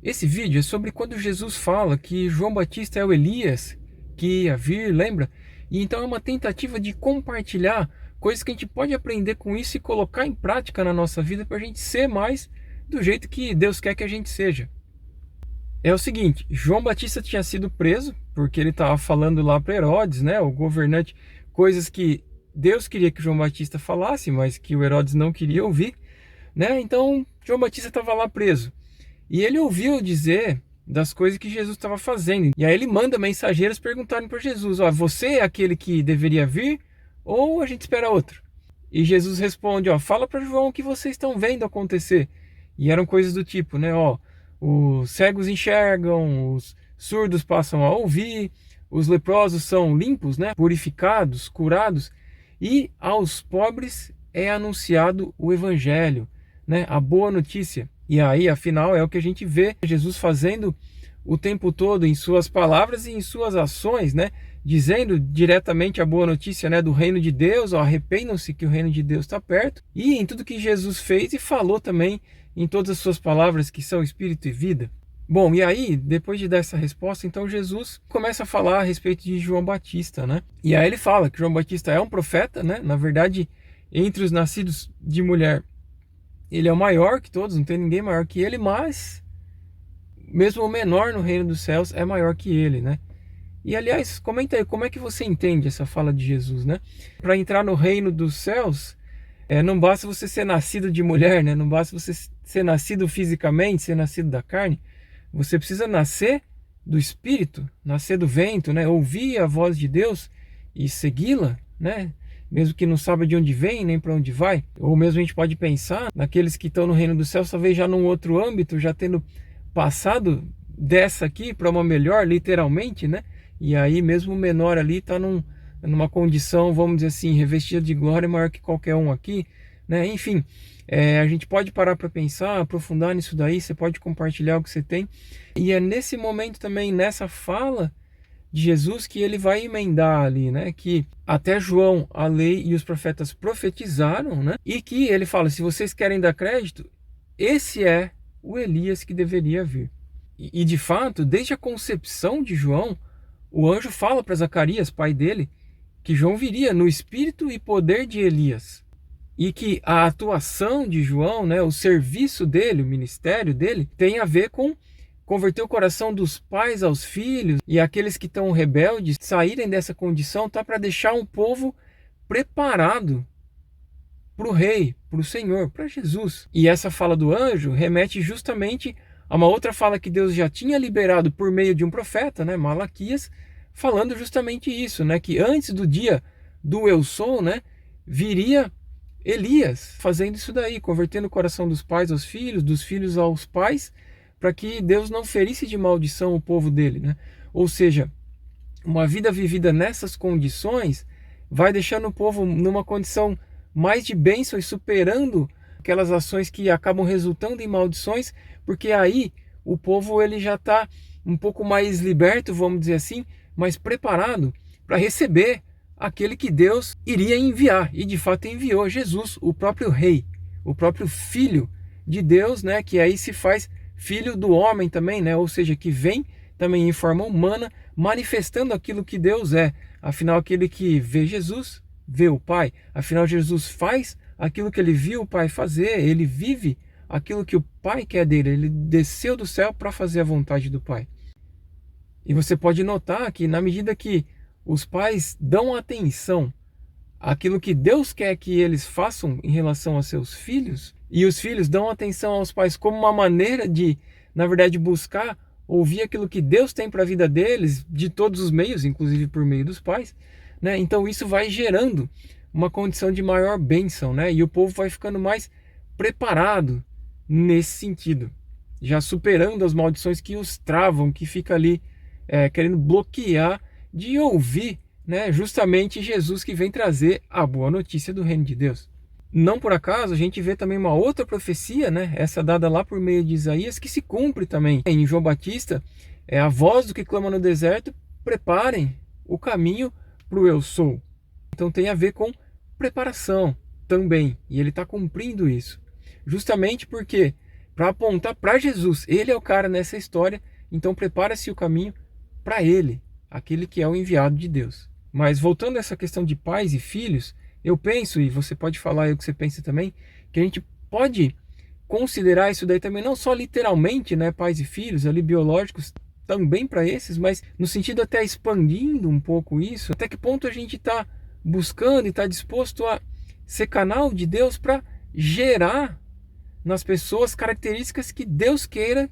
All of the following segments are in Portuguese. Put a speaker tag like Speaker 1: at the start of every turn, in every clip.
Speaker 1: Esse vídeo é sobre quando Jesus fala que João Batista é o Elias que ia vir, lembra? E então é uma tentativa de compartilhar coisas que a gente pode aprender com isso e colocar em prática na nossa vida para a gente ser mais do jeito que Deus quer que a gente seja. É o seguinte, João Batista tinha sido preso porque ele estava falando lá para Herodes, né, o governante, coisas que Deus queria que João Batista falasse, mas que o Herodes não queria ouvir, né? Então João Batista estava lá preso. E ele ouviu dizer das coisas que Jesus estava fazendo. E aí ele manda mensageiros perguntarem para Jesus: ó, você é aquele que deveria vir ou a gente espera outro? E Jesus responde: ó, fala para João o que vocês estão vendo acontecer. E eram coisas do tipo, né? Ó, os cegos enxergam, os surdos passam a ouvir, os leprosos são limpos, né? Purificados, curados. E aos pobres é anunciado o evangelho, né? A boa notícia. E aí, afinal, é o que a gente vê Jesus fazendo o tempo todo em suas palavras e em suas ações, né? Dizendo diretamente a boa notícia, né, do reino de Deus, ó, arrependam-se que o reino de Deus está perto. E em tudo que Jesus fez e falou também em todas as suas palavras que são espírito e vida. Bom, e aí, depois de dar essa resposta, então Jesus começa a falar a respeito de João Batista, né? E aí ele fala que João Batista é um profeta, né? Na verdade, entre os nascidos de mulher, ele é o maior que todos, não tem ninguém maior que ele, mas mesmo o menor no reino dos céus é maior que ele, né? E aliás, comenta aí, como é que você entende essa fala de Jesus, né? Para entrar no reino dos céus, não basta você ser nascido de mulher, né? Não basta você ser nascido fisicamente, ser nascido da carne. Você precisa nascer do Espírito, nascer do vento, né? Ouvir a voz de Deus e segui-la, né? Mesmo que não saiba de onde vem, nem para onde vai. Ou mesmo a gente pode pensar naqueles que estão no reino dos céus, talvez já num outro âmbito, já tendo passado dessa aqui para uma melhor, literalmente, né? E aí mesmo o menor ali está numa condição, vamos dizer assim, revestida de glória maior que qualquer um aqui, né? Enfim, a gente pode parar para pensar, aprofundar nisso daí, você pode compartilhar o que você tem. E é nesse momento também, nessa fala de Jesus, que ele vai emendar ali, né? Que até João, a lei e os profetas profetizaram, né? E que ele fala, se vocês querem dar crédito, esse é o Elias que deveria vir. E de fato, desde a concepção de João, o anjo fala para Zacarias, pai dele, que João viria no espírito e poder de Elias. E que a atuação de João, né, o serviço dele, o ministério dele, tem a ver com converter o coração dos pais aos filhos, e aqueles que estão rebeldes saírem dessa condição, tá, para deixar um povo preparado para o rei, para o Senhor, para Jesus. E essa fala do anjo remete justamente a uma outra fala que Deus já tinha liberado por meio de um profeta, né, Malaquias, falando justamente isso, né, que antes do dia do eu sou, né, viria Elias fazendo isso daí, convertendo o coração dos pais aos filhos, dos filhos aos pais, para que Deus não ferisse de maldição o povo dele, né? Ou seja, uma vida vivida nessas condições vai deixando o povo numa condição mais de bênção e superando aquelas ações que acabam resultando em maldições, porque aí o povo ele já está um pouco mais liberto, vamos dizer assim, mais preparado para receber aquele que Deus iria enviar, e de fato enviou Jesus, o próprio rei, o próprio filho de Deus, né, que aí se faz filho do homem também, né, ou seja, que vem também em forma humana, manifestando aquilo que Deus é. Afinal, aquele que vê Jesus, vê o Pai. Afinal, Jesus faz aquilo que ele viu o Pai fazer, ele vive aquilo que o Pai quer dele, ele desceu do céu para fazer a vontade do Pai. E você pode notar que na medida que os pais dão atenção àquilo que Deus quer que eles façam em relação aos seus filhos, e os filhos dão atenção aos pais como uma maneira de, na verdade, buscar ouvir aquilo que Deus tem para a vida deles, de todos os meios, inclusive por meio dos pais, né? Então isso vai gerando uma condição de maior bênção, né? E o povo vai ficando mais preparado nesse sentido, já superando as maldições que os travam, que fica ali querendo bloquear de ouvir, né, justamente Jesus, que vem trazer a boa notícia do reino de Deus. Não por acaso a gente vê também uma outra profecia, né, essa dada lá por meio de Isaías, que se cumpre também em João Batista, é a voz do que clama no deserto: preparem o caminho para o eu sou. Então tem a ver com preparação também, e ele está cumprindo isso, justamente porque para apontar para Jesus. Ele é o cara nessa história, então prepara-se o caminho para ele, aquele que é o enviado de Deus. Mas voltando a essa questão de pais e filhos, eu penso, e você pode falar aí o que você pensa também, que a gente pode considerar isso daí também, não só literalmente, né, pais e filhos, ali biológicos, também para esses, mas no sentido até expandindo um pouco isso, até que ponto a gente está buscando e está disposto a ser canal de Deus para gerar nas pessoas características que Deus queira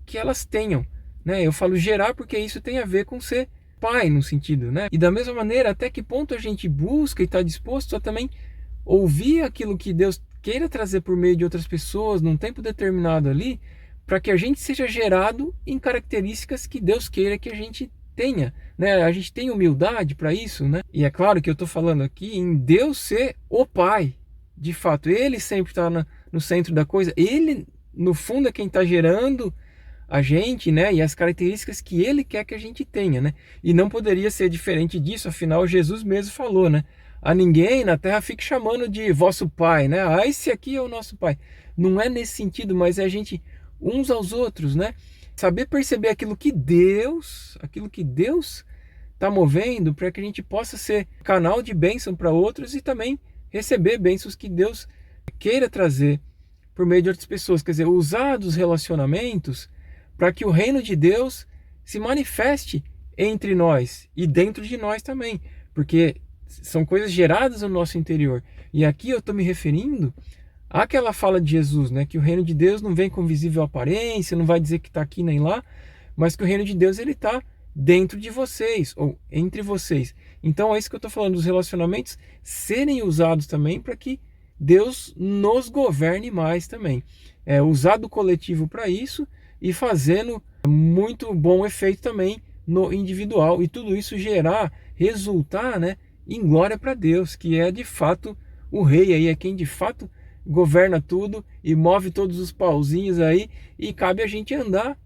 Speaker 1: que elas tenham, né? Eu falo gerar porque isso tem a ver com ser pai no sentido, né? E da mesma maneira, até que ponto a gente busca e está disposto a também ouvir aquilo que Deus queira trazer por meio de outras pessoas num tempo determinado ali, para que a gente seja gerado em características que Deus queira que a gente tenha, né? A gente tem humildade para isso, né? E é claro que eu estou falando aqui em Deus ser o Pai, de fato, Ele sempre está no centro da coisa, Ele no fundo é quem está gerando a gente, né? E as características que Ele quer que a gente tenha, né? E não poderia ser diferente disso, afinal Jesus mesmo falou, né? A ninguém na terra fique chamando de vosso pai, né? Ah, esse aqui é o nosso pai. Não é nesse sentido, mas é a gente uns aos outros, né? Saber perceber aquilo que Deus está movendo para que a gente possa ser canal de bênção para outros e também receber bênçãos que Deus queira trazer por meio de outras pessoas. Quer dizer, usar dos relacionamentos para que o reino de Deus se manifeste entre nós e dentro de nós também, porque são coisas geradas no nosso interior. E aqui eu estou me referindo àquela fala de Jesus, né, que o reino de Deus não vem com visível aparência, não vai dizer que está aqui nem lá, mas que o reino de Deus ele está dentro de vocês, ou entre vocês. Então é isso que eu estou falando, dos relacionamentos serem usados também para que Deus nos governe mais também. É, usar do coletivo para isso e fazendo muito bom efeito também no individual. E tudo isso resultar, né, em glória para Deus, que é de fato o rei aí, é quem de fato governa tudo e move todos os pauzinhos aí, e cabe a gente andar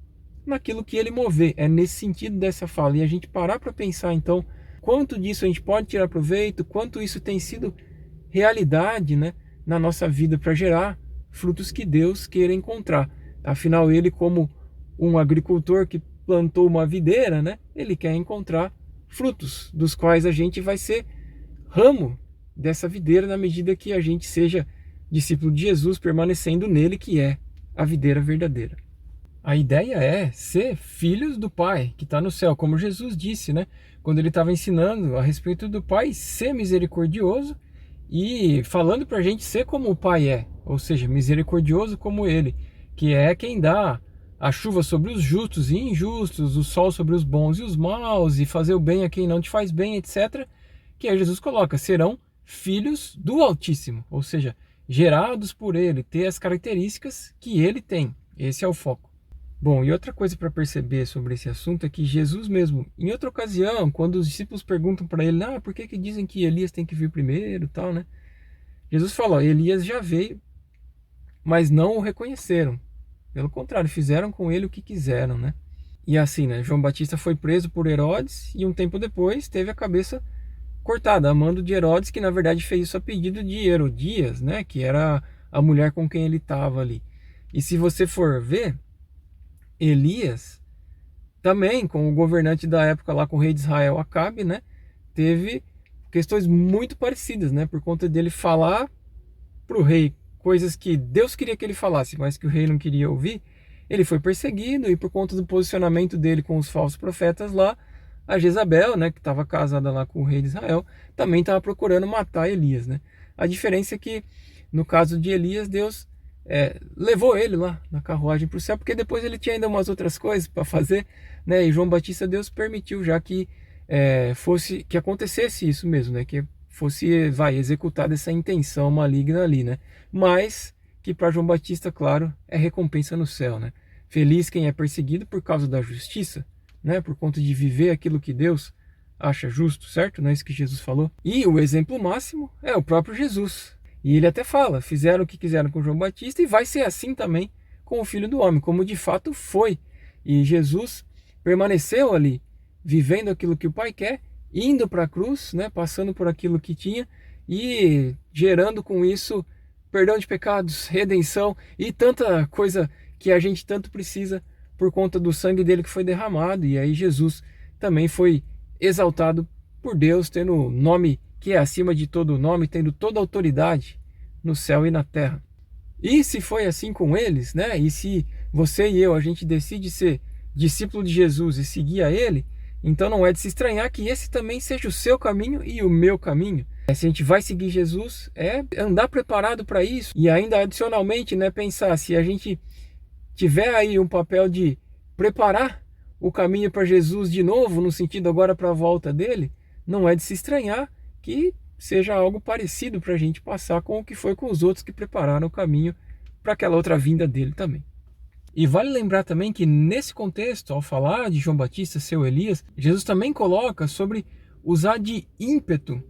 Speaker 1: naquilo que ele mover. É nesse sentido dessa fala. E a gente parar para pensar então quanto disso a gente pode tirar proveito, quanto isso tem sido realidade, né, na nossa vida para gerar frutos que Deus queira encontrar. Afinal, ele como um agricultor que plantou uma videira, né, ele quer encontrar frutos dos quais a gente vai ser ramo dessa videira na medida que a gente seja discípulo de Jesus, permanecendo nele, que é a videira verdadeira. A ideia é ser filhos do Pai, que está no céu, como Jesus disse, né? Quando ele estava ensinando a respeito do Pai ser misericordioso e falando para a gente ser como o Pai é, ou seja, misericordioso como ele, que é quem dá a chuva sobre os justos e injustos, o sol sobre os bons e os maus, e fazer o bem a quem não te faz bem, etc. Que aí Jesus coloca, serão filhos do Altíssimo, ou seja, gerados por ele, ter as características que ele tem. Esse é o foco. Bom, e outra coisa para perceber sobre esse assunto é que Jesus mesmo, em outra ocasião, quando os discípulos perguntam para ele, por que dizem que Elias tem que vir primeiro, tal, né? Jesus falou, Elias já veio, mas não o reconheceram. Pelo contrário, fizeram com ele o que quiseram, né? E assim, né? João Batista foi preso por Herodes e um tempo depois teve a cabeça cortada, a mando de Herodes, que na verdade fez isso a pedido de Herodias, né? Que era a mulher com quem ele estava ali. E se você for ver, Elias também, com o governante da época lá, com o rei de Israel, Acabe, né? Teve questões muito parecidas, né? Por conta dele falar para o rei coisas que Deus queria que ele falasse, mas que o rei não queria ouvir. Ele foi perseguido e por conta do posicionamento dele com os falsos profetas lá, a Jezabel, né, que estava casada lá com o rei de Israel, também estava procurando matar Elias, né? A diferença é que no caso de Elias, Deus levou ele lá na carruagem para o céu, porque depois ele tinha ainda umas outras coisas para fazer, né? E João Batista, Deus permitiu já que que acontecesse isso mesmo, né? Que fosse executada essa intenção maligna ali, né? Mas que para João Batista, claro, é recompensa no céu, né? Feliz quem é perseguido por causa da justiça, né? Por conta de viver aquilo que Deus acha justo, certo? Não é isso que Jesus falou? E o exemplo máximo é o próprio Jesus. E ele até fala, fizeram o que quiseram com João Batista e vai ser assim também com o Filho do Homem, como de fato foi. E Jesus permaneceu ali, vivendo aquilo que o Pai quer, indo para a cruz, né, passando por aquilo que tinha e gerando com isso perdão de pecados, redenção e tanta coisa que a gente tanto precisa por conta do sangue dele que foi derramado. E aí Jesus também foi exaltado por Deus, tendo o nome que é acima de todo nome, tendo toda a autoridade no céu e na terra. E se foi assim com eles, né? E se você e eu, a gente decide ser discípulo de Jesus e seguir a ele, então não é de se estranhar que esse também seja o seu caminho e o meu caminho. Se a gente vai seguir Jesus, é andar preparado para isso. E ainda adicionalmente, né, pensar se a gente tiver aí um papel de preparar o caminho para Jesus de novo, no sentido agora para a volta dele, não é de se estranhar que seja algo parecido para a gente passar com o que foi com os outros que prepararam o caminho para aquela outra vinda dele também. E vale lembrar também que nesse contexto, ao falar de João Batista ser o Elias, Jesus também coloca sobre usar de ímpeto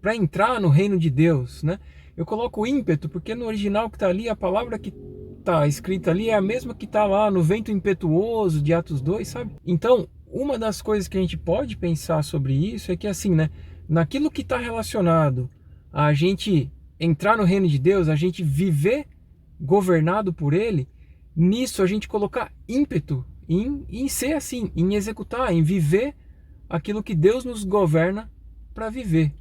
Speaker 1: para entrar no reino de Deus, né? Eu coloco ímpeto porque no original que está ali, a palavra que está escrita ali é a mesma que está lá no vento impetuoso de Atos 2, sabe? Então, uma das coisas que a gente pode pensar sobre isso é que assim, né? Naquilo que está relacionado a gente entrar no reino de Deus, a gente viver governado por Ele, nisso a gente colocar ímpeto em ser assim, em executar, em viver aquilo que Deus nos governa para viver.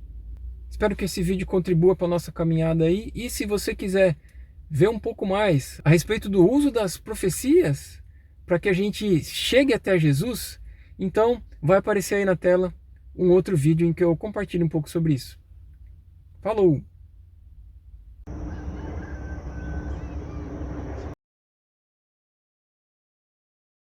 Speaker 1: Espero que esse vídeo contribua para a nossa caminhada aí. E se você quiser ver um pouco mais a respeito do uso das profecias para que a gente chegue até Jesus, então vai aparecer aí na tela um outro vídeo em que eu compartilho um pouco sobre isso. Falou!